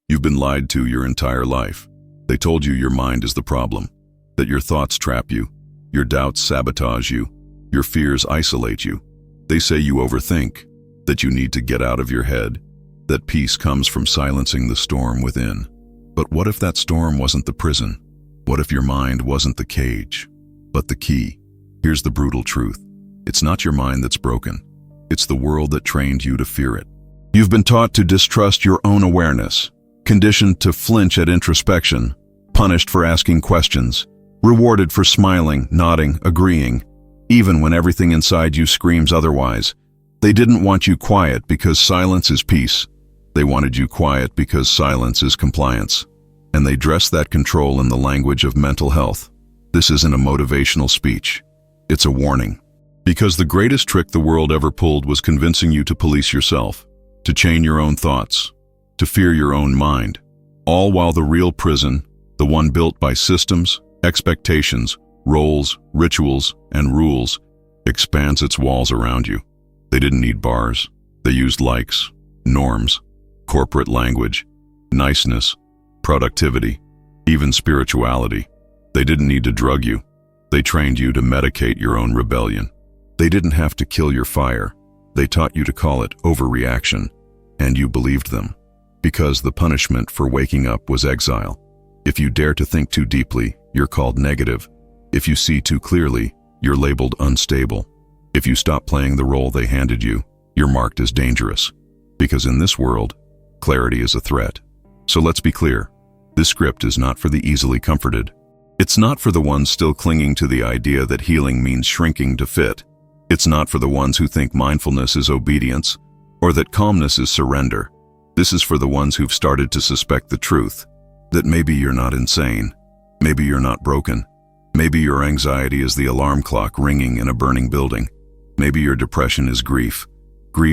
You've been lied to your entire life. They told you your mind is the problem, that your thoughts trap you, your doubts sabotage you, your fears isolate you. They say you overthink, that you need to get out of your head, that peace comes from silencing the storm within. But what if that storm wasn't the prison? What if your mind wasn't the cage, but the key? Here's the brutal truth. It's not your mind that's broken. It's the world that trained you to fear it. You've been taught to distrust your own awareness, conditioned to flinch at introspection, punished for asking questions, rewarded for smiling, nodding, agreeing, even when everything inside you screams otherwise. They didn't want you quiet because silence is peace. They wanted you quiet because silence is compliance. And they dress that control in the language of mental health. This isn't a motivational speech. It's a warning. Because the greatest trick the world ever pulled was convincing you to police yourself, to chain your own thoughts, to fear your own mind, all while the real prison, the one built by systems, expectations, roles, rituals, and rules, expands its walls around you. They didn't need bars. They used likes, norms, corporate language, niceness, productivity, even spirituality. They didn't need to drug you. They trained you to medicate your own rebellion. They didn't have to kill your fire. They taught you to call it overreaction, and you believed them. Because the punishment for waking up was exile. If you dare to think too deeply, you're called negative. If you see too clearly, you're labeled unstable. If you stop playing the role they handed you, you're marked as dangerous. Because in this world, clarity is a threat. So let's be clear. This script is not for the easily comforted. It's not for the ones still clinging to the idea that healing means shrinking to fit. It's not for the ones who think mindfulness is obedience, or that calmness is surrender. This is for the ones who've started to suspect the truth, that maybe you're not insane, maybe you're not broken, maybe your anxiety is the alarm clock ringing in a burning building, maybe your depression is grief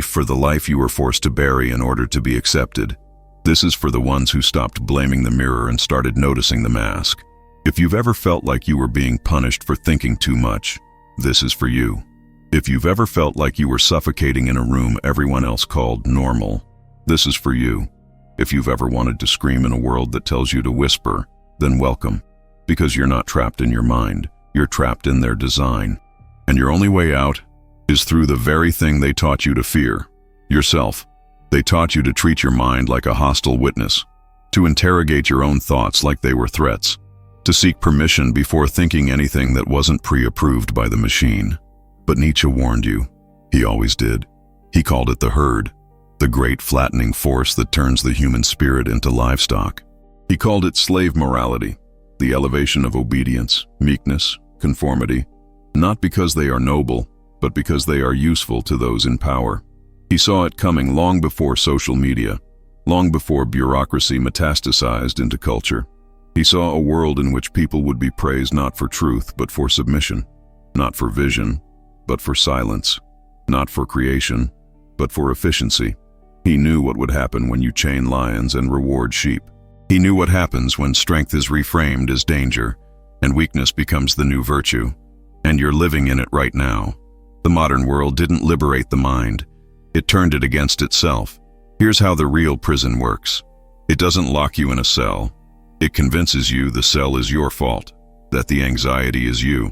for the life you were forced to bury in order to be accepted. This is for the ones who stopped blaming the mirror and started noticing the mask. If you've ever felt like you were being punished for thinking too much, this is for you. If you've ever felt like you were suffocating in a room everyone else called normal, this is for you. If you've ever wanted to scream in a world that tells you to whisper, then welcome. Because you're not trapped in your mind, you're trapped in their design. And your only way out is through the very thing they taught you to fear, yourself. They taught you to treat your mind like a hostile witness, to interrogate your own thoughts like they were threats, to seek permission before thinking anything that wasn't pre-approved by the machine. But Nietzsche warned you. He always did. He called it the herd, the great flattening force that turns the human spirit into livestock. He called it slave morality, the elevation of obedience, meekness, conformity, not because they are noble, but because they are useful to those in power. He saw it coming long before social media, long before bureaucracy metastasized into culture. He saw a world in which people would be praised not for truth, but for submission, not for vision, but for silence, not for creation, but for efficiency. He knew what would happen when you chain lions and reward sheep. He knew what happens when strength is reframed as danger, and weakness becomes the new virtue. And you're living in it right now. The modern world didn't liberate the mind. It turned it against itself. Here's how the real prison works. It doesn't lock you in a cell. It convinces you the cell is your fault, that the anxiety is you,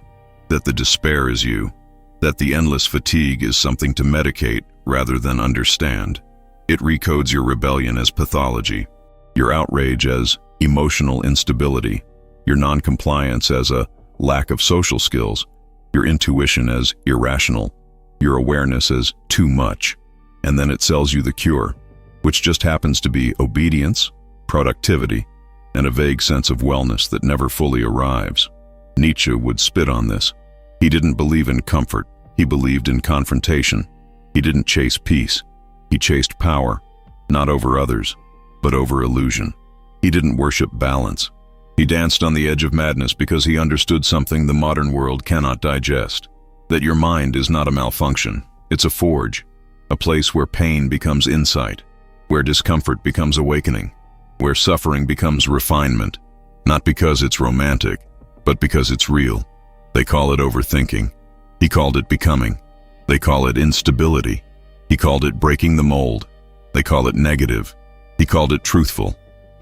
that the despair is you, that the endless fatigue is something to medicate rather than understand. It recodes your rebellion as pathology, your outrage as emotional instability, your noncompliance as a lack of social skills, your intuition as irrational, your awareness as too much, and then it sells you the cure, which just happens to be obedience, productivity, and a vague sense of wellness that never fully arrives. Nietzsche would spit on this. He didn't believe in comfort. He believed in confrontation. He didn't chase peace. He chased power, not over others, but over illusion. He didn't worship balance. He danced on the edge of madness because he understood something the modern world cannot digest, that your mind is not a malfunction. It's a forge, a place where pain becomes insight, where discomfort becomes awakening, where suffering becomes refinement, not because it's romantic, but because it's real. They call it overthinking. He called it becoming. They call it instability. He called it breaking the mold. They call it negative. He called it truthful.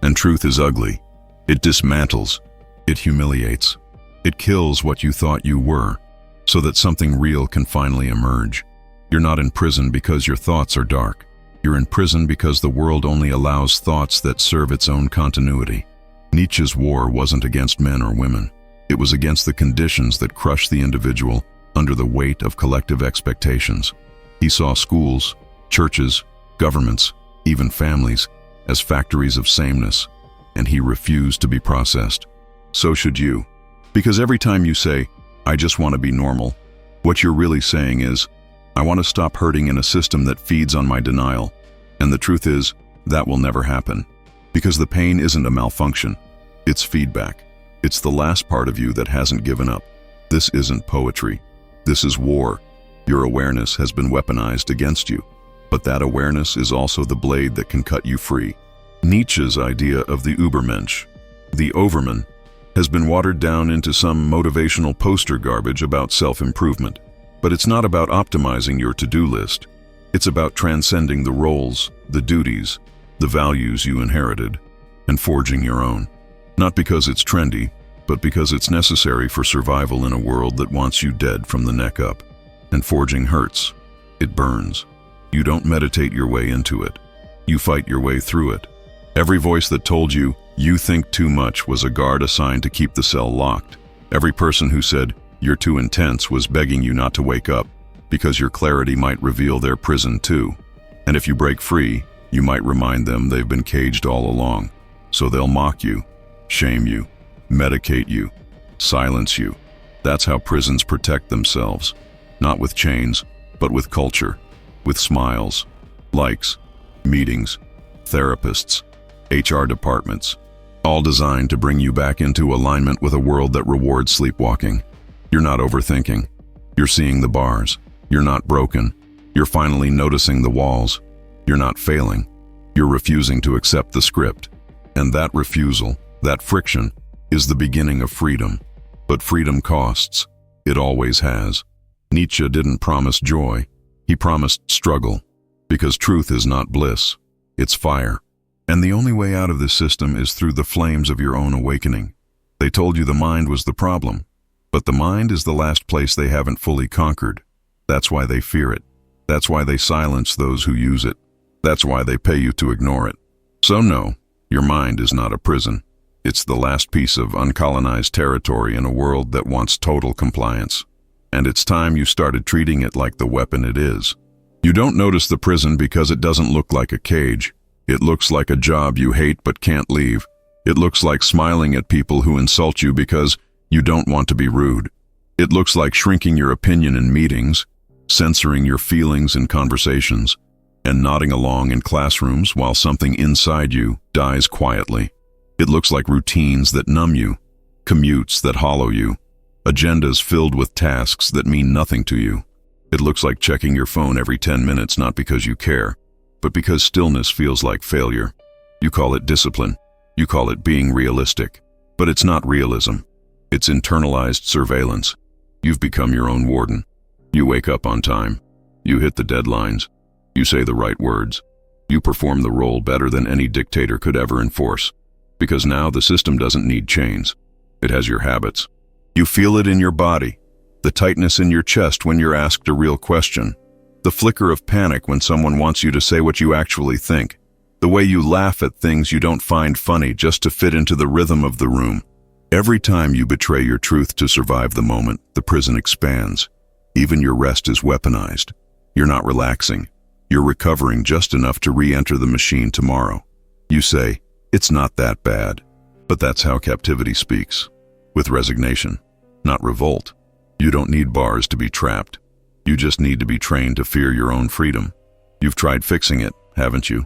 And truth is ugly. It dismantles. It humiliates. It kills what you thought you were, so that something real can finally emerge. You're not in prison because your thoughts are dark. You're in prison because the world only allows thoughts that serve its own continuity. Nietzsche's war wasn't against men or women. It was against the conditions that crush the individual under the weight of collective expectations. He saw schools, churches, governments, even families, as factories of sameness, and he refused to be processed. So should you. Because every time you say, "I just want to be normal," what you're really saying is, "I want to stop hurting in a system that feeds on my denial." And the truth is, that will never happen. Because the pain isn't a malfunction. It's feedback. It's the last part of you that hasn't given up. This isn't poetry. This is war. Your awareness has been weaponized against you. But that awareness is also the blade that can cut you free. Nietzsche's idea of the Übermensch, the overman, has been watered down into some motivational poster garbage about self-improvement. But it's not about optimizing your to-do list. It's about transcending the roles, the duties, the values you inherited, and forging your own. Not because it's trendy, but because it's necessary for survival in a world that wants you dead from the neck up. And forging hurts. It burns. You don't meditate your way into it. You fight your way through it. Every voice that told you, "You think too much," was a guard assigned to keep the cell locked. Every person who said, "You're too intense," was begging you not to wake up, because your clarity might reveal their prison too. And if you break free, you might remind them they've been caged all along. So they'll mock you, shame you, medicate you, silence you. That's how prisons protect themselves. Not with chains, but with culture, with smiles, likes, meetings, therapists, HR departments, all designed to bring you back into alignment with a world that rewards sleepwalking. You're not overthinking. You're seeing the bars. You're not broken. You're finally noticing the walls. You're not failing. You're refusing to accept the script. And that refusal, that friction, is the beginning of freedom. But freedom costs. It always has. Nietzsche didn't promise joy. He promised struggle. Because truth is not bliss. It's fire. And the only way out of this system is through the flames of your own awakening. They told you the mind was the problem. But the mind is the last place they haven't fully conquered. That's why they fear it. That's why they silence those who use it. That's why they pay you to ignore it. So no, your mind is not a prison. It's the last piece of uncolonized territory in a world that wants total compliance. And it's time you started treating it like the weapon it is. You don't notice the prison because it doesn't look like a cage. It looks like a job you hate but can't leave. It looks like smiling at people who insult you because you don't want to be rude. It looks like shrinking your opinion in meetings, censoring your feelings in conversations, and nodding along in classrooms while something inside you dies quietly. It looks like routines that numb you, commutes that hollow you, agendas filled with tasks that mean nothing to you. It looks like checking your phone every 10 minutes not because you care, but because stillness feels like failure. You call it discipline. You call it being realistic. But it's not realism. It's internalized surveillance. You've become your own warden. You wake up on time. You hit the deadlines. You say the right words. You perform the role better than any dictator could ever enforce. Because now the system doesn't need chains. It has your habits. You feel it in your body. The tightness in your chest when you're asked a real question. The flicker of panic when someone wants you to say what you actually think. The way you laugh at things you don't find funny just to fit into the rhythm of the room. Every time you betray your truth to survive the moment, the prison expands. Even your rest is weaponized. You're not relaxing. You're recovering just enough to re-enter the machine tomorrow. You say, "It's not that bad." But that's how captivity speaks. With resignation, not revolt. You don't need bars to be trapped. You just need to be trained to fear your own freedom. You've tried fixing it, haven't you?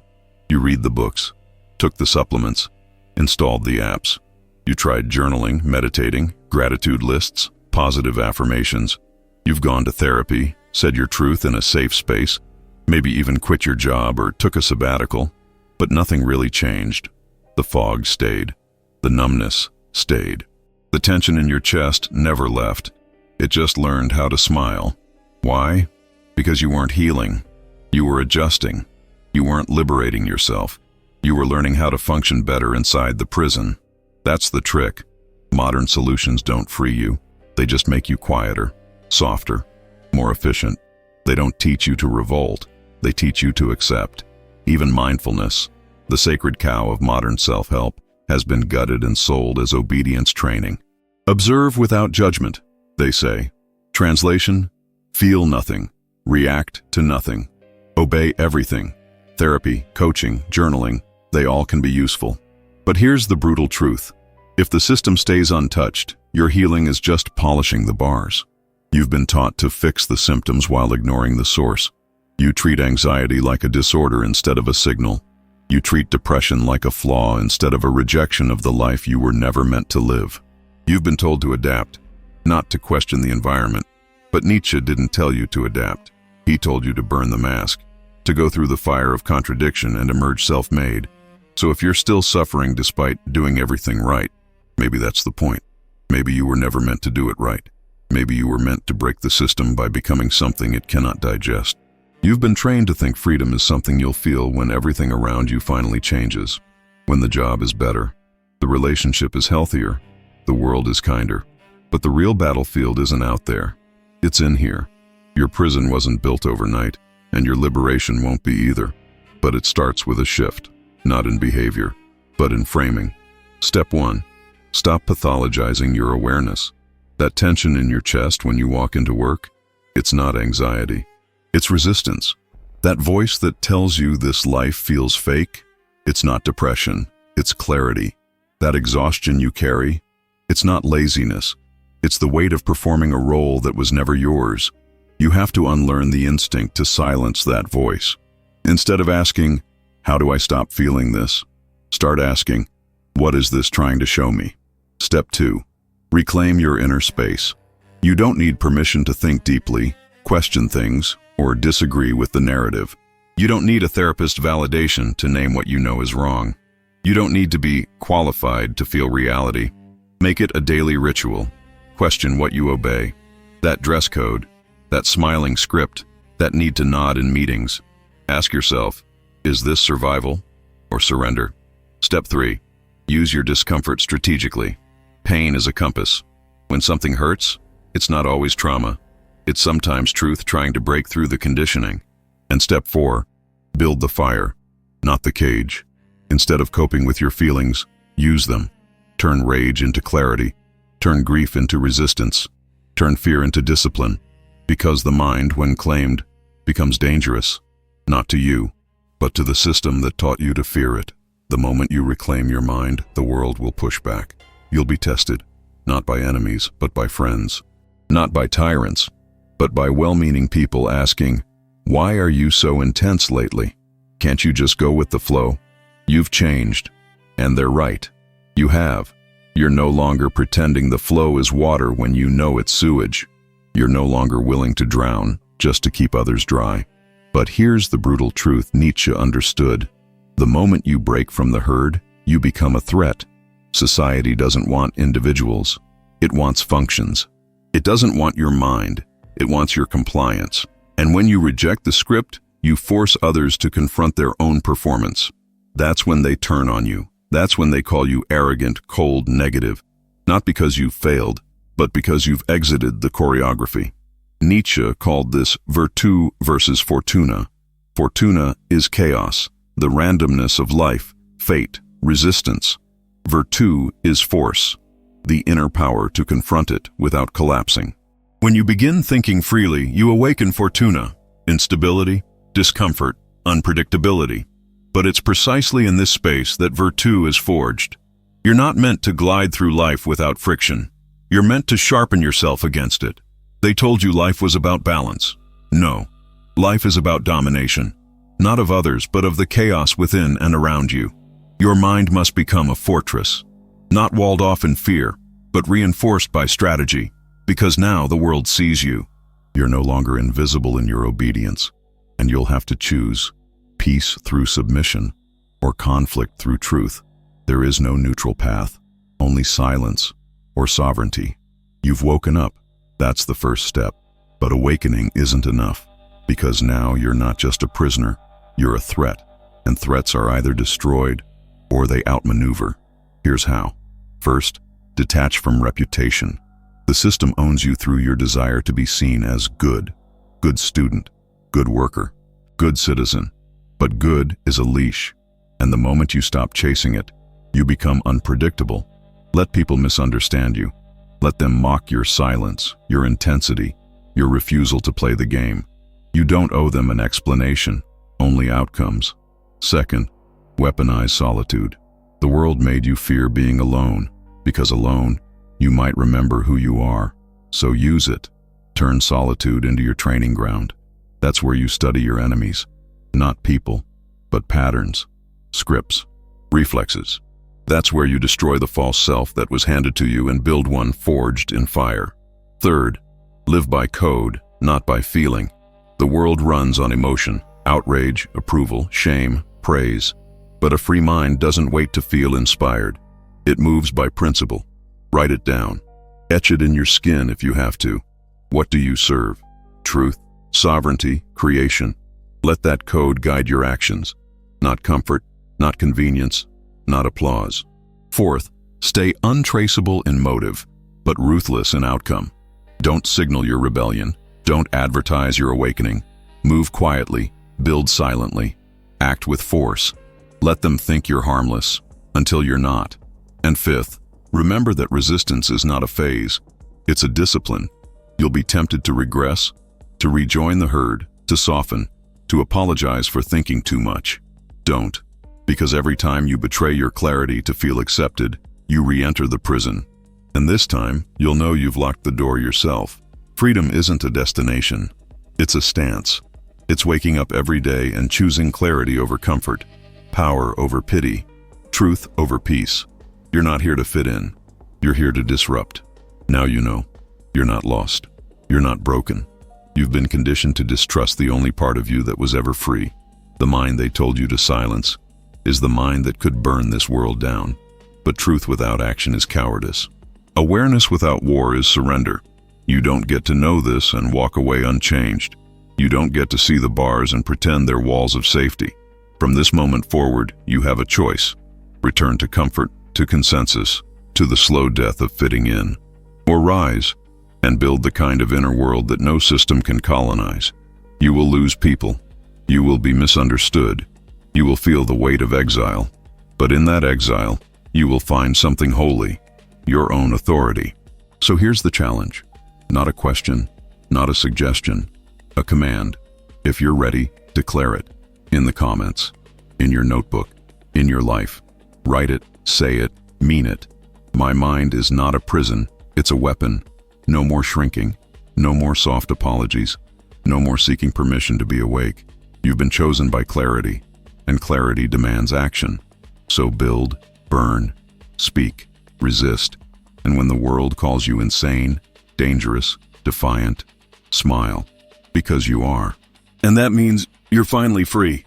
You read the books, took the supplements, installed the apps. You tried journaling, meditating, gratitude lists, positive affirmations. You've gone to therapy, said your truth in a safe space, maybe even quit your job or took a sabbatical, but nothing really changed. The fog stayed. The numbness stayed. The tension in your chest never left. It just learned how to smile. Why? Because you weren't healing. You were adjusting. You weren't liberating yourself. You were learning how to function better inside the prison. That's the trick. Modern solutions don't free you. They just make you quieter, softer, more efficient. They don't teach you to revolt. They teach you to accept. Even mindfulness, the sacred cow of modern self-help, has been gutted and sold as obedience training. Observe without judgment, they say. Translation: feel nothing, react to nothing, obey everything. Therapy, coaching, journaling, they all can be useful. But here's the brutal truth. If the system stays untouched, your healing is just polishing the bars. You've been taught to fix the symptoms while ignoring the source. You treat anxiety like a disorder instead of a signal. You treat depression like a flaw instead of a rejection of the life you were never meant to live. You've been told to adapt, not to question the environment. But Nietzsche didn't tell you to adapt. He told you to burn the mask, to go through the fire of contradiction and emerge self-made. So if you're still suffering despite doing everything right, maybe that's the point. Maybe you were never meant to do it right. Maybe you were meant to break the system by becoming something it cannot digest. You've been trained to think freedom is something you'll feel when everything around you finally changes. When the job is better, the relationship is healthier, the world is kinder. But the real battlefield isn't out there. It's in here. Your prison wasn't built overnight, and your liberation won't be either. But it starts with a shift, not in behavior, but in framing. Step 1. Stop pathologizing your awareness. That tension in your chest when you walk into work, it's not anxiety. It's resistance. That voice that tells you this life feels fake, it's not depression, it's clarity. That exhaustion you carry, it's not laziness. It's the weight of performing a role that was never yours. You have to unlearn the instinct to silence that voice. Instead of asking, how do I stop feeling this? Start asking, what is this trying to show me? Step 2. Reclaim your inner space. You don't need permission to think deeply, question things, or disagree with the narrative. You don't need a therapist's validation to name what you know is wrong. You don't need to be qualified to feel reality. Make it a daily ritual. Question what you obey. That dress code, that smiling script, that need to nod in meetings. Ask yourself, is this survival or surrender? Step 3. Use your discomfort strategically. Pain is a compass. When something hurts, it's not always trauma. It's sometimes truth trying to break through the conditioning. And step 4. Build the fire, not the cage. Instead of coping with your feelings, use them. Turn rage into clarity. Turn grief into resistance. Turn fear into discipline. Because the mind, when claimed, becomes dangerous, not to you, but to the system that taught you to fear it. The moment you reclaim your mind, the world will push back. You'll be tested, not by enemies, but by friends. Not by tyrants, but by well-meaning people asking, why are you so intense lately? Can't you just go with the flow? You've changed, and they're right. You have. You're no longer pretending the flow is water when you know it's sewage. You're no longer willing to drown just to keep others dry. But here's the brutal truth Nietzsche understood. The moment you break from the herd, you become a threat. Society doesn't want individuals. It wants functions. It doesn't want your mind. It wants your compliance. And when you reject the script, you force others to confront their own performance. That's when they turn on you. That's when they call you arrogant, cold, negative. Not because you've failed, but because you've exited the choreography. Nietzsche called this virtù versus fortuna. Fortuna is chaos, the randomness of life, fate, resistance. Virtù is force, the inner power to confront it without collapsing. When you begin thinking freely, you awaken fortuna, instability, discomfort, unpredictability. But it's precisely in this space that virtù is forged. You're not meant to glide through life without friction. You're meant to sharpen yourself against it. They told you life was about balance. No, life is about domination. Not of others, but of the chaos within and around you. Your mind must become a fortress, not walled off in fear, but reinforced by strategy, because now the world sees you. You're no longer invisible in your obedience, and you'll have to choose peace through submission or conflict through truth. There is no neutral path, only silence or sovereignty. You've woken up. That's the first step. But awakening isn't enough, because now you're not just a prisoner, you're a threat. and threats are either destroyed or they outmaneuver. Here's how. First, detach from reputation. The system owns you through your desire to be seen as good. Good student, good worker, good citizen. But good is a leash, and the moment you stop chasing it, you become unpredictable. Let people misunderstand you. Let them mock your silence, your intensity, your refusal to play the game. You don't owe them an explanation, only outcomes. Second, weaponize solitude. The world made you fear being alone, because alone, you might remember who you are. So use it. Turn solitude into your training ground. That's where you study your enemies. Not people, but patterns, scripts, reflexes. That's where you destroy the false self that was handed to you and build one forged in fire. Third, live by code, not by feeling. The world runs on emotion, outrage, approval, shame, praise. But a free mind doesn't wait to feel inspired. It moves by principle. Write it down. Etch it in your skin if you have to. What do you serve? Truth, sovereignty, creation. Let that code guide your actions. Not comfort, not convenience, not applause. Fourth, stay untraceable in motive, but ruthless in outcome. Don't signal your rebellion. Don't advertise your awakening. Move quietly, build silently, act with force. Let them think you're harmless, until you're not. And fifth, remember that resistance is not a phase. It's a discipline. You'll be tempted to regress, to rejoin the herd, to soften, to apologize for thinking too much. Don't, because every time you betray your clarity to feel accepted, you re-enter the prison. And this time, you'll know you've locked the door yourself. Freedom isn't a destination. It's a stance. It's waking up every day and choosing clarity over comfort, power over pity, truth over peace. You're not here to fit in. You're here to disrupt. Now you know. You're not lost. You're not broken. You've been conditioned to distrust the only part of you that was ever free. The mind they told you to silence is the mind that could burn this world down. But truth without action is cowardice. Awareness without war is surrender. You don't get to know this and walk away unchanged. You don't get to see the bars and pretend they're walls of safety. From this moment forward, you have a choice. Return to comfort, to consensus, to the slow death of fitting in. Or rise and build the kind of inner world that no system can colonize. You will lose people. You will be misunderstood. You will feel the weight of exile. But in that exile, you will find something holy, your own authority. So here's the challenge. Not a question, not a suggestion, a command. If you're ready, declare it. In the comments, in your notebook, in your life. Write it, say it, mean it. My mind is not a prison, it's a weapon. No more shrinking, no more soft apologies, no more seeking permission to be awake. You've been chosen by clarity, and clarity demands action. So build, burn, speak, resist, and when the world calls you insane, dangerous, defiant, smile, because you are. And that means you're finally free.